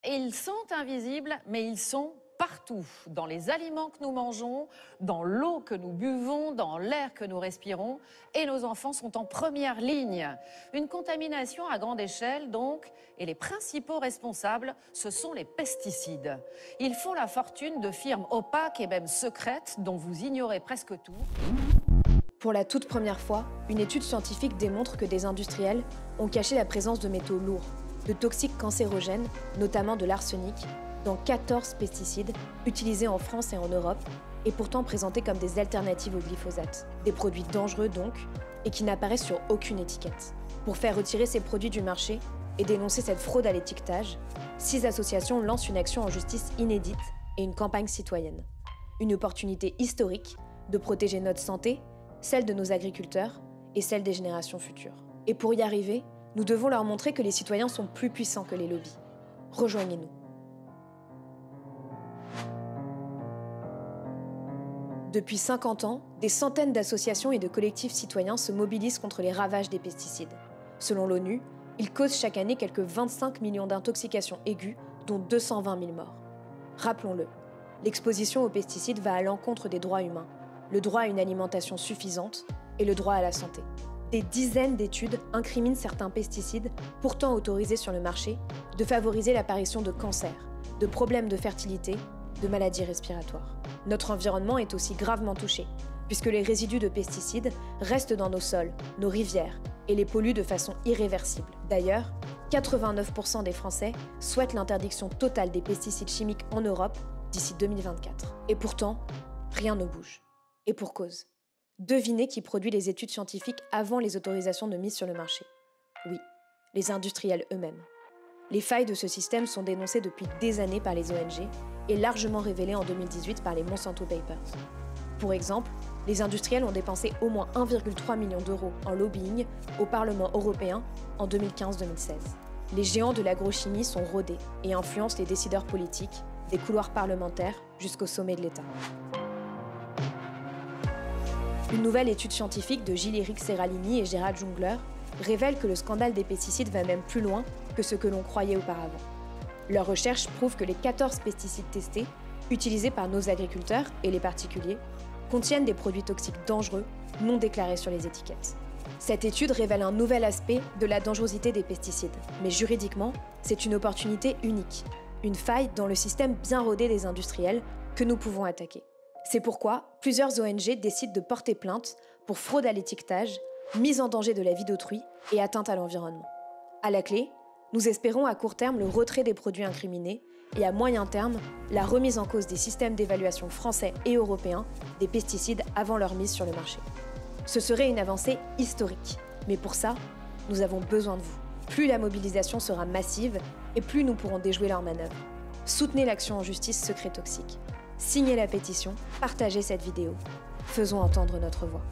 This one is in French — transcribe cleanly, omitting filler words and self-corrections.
Ils sont invisibles, mais ils sont partout, dans les aliments que nous mangeons, dans l'eau que nous buvons, dans l'air que nous respirons, et nos enfants sont en première ligne. Une contamination à grande échelle, donc, et les principaux responsables, ce sont les pesticides. Ils font la fortune de firmes opaques et même secrètes, dont vous ignorez presque tout. Pour la toute première fois, une étude scientifique démontre que des industriels ont caché la présence de métaux lourds, de toxiques cancérogènes, notamment de l'arsenic, dans 14 pesticides utilisés en France et en Europe, et pourtant présentés comme des alternatives au glyphosate. Des produits dangereux donc, et qui n'apparaissent sur aucune étiquette. Pour faire retirer ces produits du marché et dénoncer cette fraude à l'étiquetage, 6 associations lancent une action en justice inédite et une campagne citoyenne. Une opportunité historique de protéger notre santé, celle de nos agriculteurs et celle des générations futures. Et pour y arriver, nous devons leur montrer que les citoyens sont plus puissants que les lobbies. Rejoignez-nous. Depuis 50 ans, des centaines d'associations et de collectifs citoyens se mobilisent contre les ravages des pesticides. Selon l'ONU, ils causent chaque année quelques 25 millions d'intoxications aiguës, dont 220 000 morts. Rappelons-le, l'exposition aux pesticides va à l'encontre des droits humains, le droit à une alimentation suffisante et le droit à la santé. Des dizaines d'études incriminent certains pesticides, pourtant autorisés sur le marché, de favoriser l'apparition de cancers, de problèmes de fertilité, de maladies respiratoires. Notre environnement est aussi gravement touché, puisque les résidus de pesticides restent dans nos sols, nos rivières, et les polluent de façon irréversible. D'ailleurs, 89% des Français souhaitent l'interdiction totale des pesticides chimiques en Europe d'ici 2024. Et pourtant, rien ne bouge. Et pour cause. Devinez qui produit les études scientifiques avant les autorisations de mise sur le marché. Oui, les industriels eux-mêmes. Les failles de ce système sont dénoncées depuis des années par les ONG et largement révélées en 2018 par les Monsanto Papers. Pour exemple, les industriels ont dépensé au moins 1,3 million d'euros en lobbying au Parlement européen en 2015-2016. Les géants de l'agrochimie sont rodés et influencent les décideurs politiques, des couloirs parlementaires jusqu'au sommet de l'État. Une nouvelle étude scientifique de Gilles-Éric Serralini et Gérald Jungler révèle que le scandale des pesticides va même plus loin que ce que l'on croyait auparavant. Leurs recherches prouvent que les 14 pesticides testés, utilisés par nos agriculteurs et les particuliers, contiennent des produits toxiques dangereux non déclarés sur les étiquettes. Cette étude révèle un nouvel aspect de la dangerosité des pesticides, mais juridiquement, c'est une opportunité unique, une faille dans le système bien rodé des industriels que nous pouvons attaquer. C'est pourquoi plusieurs ONG décident de porter plainte pour fraude à l'étiquetage, mise en danger de la vie d'autrui et atteinte à l'environnement. À la clé, nous espérons à court terme le retrait des produits incriminés et à moyen terme, la remise en cause des systèmes d'évaluation français et européens des pesticides avant leur mise sur le marché. Ce serait une avancée historique, mais pour ça, nous avons besoin de vous. Plus la mobilisation sera massive et plus nous pourrons déjouer leurs manœuvres. Soutenez l'action en justice Secret Toxique. Signez la pétition, partagez cette vidéo. Faisons entendre notre voix.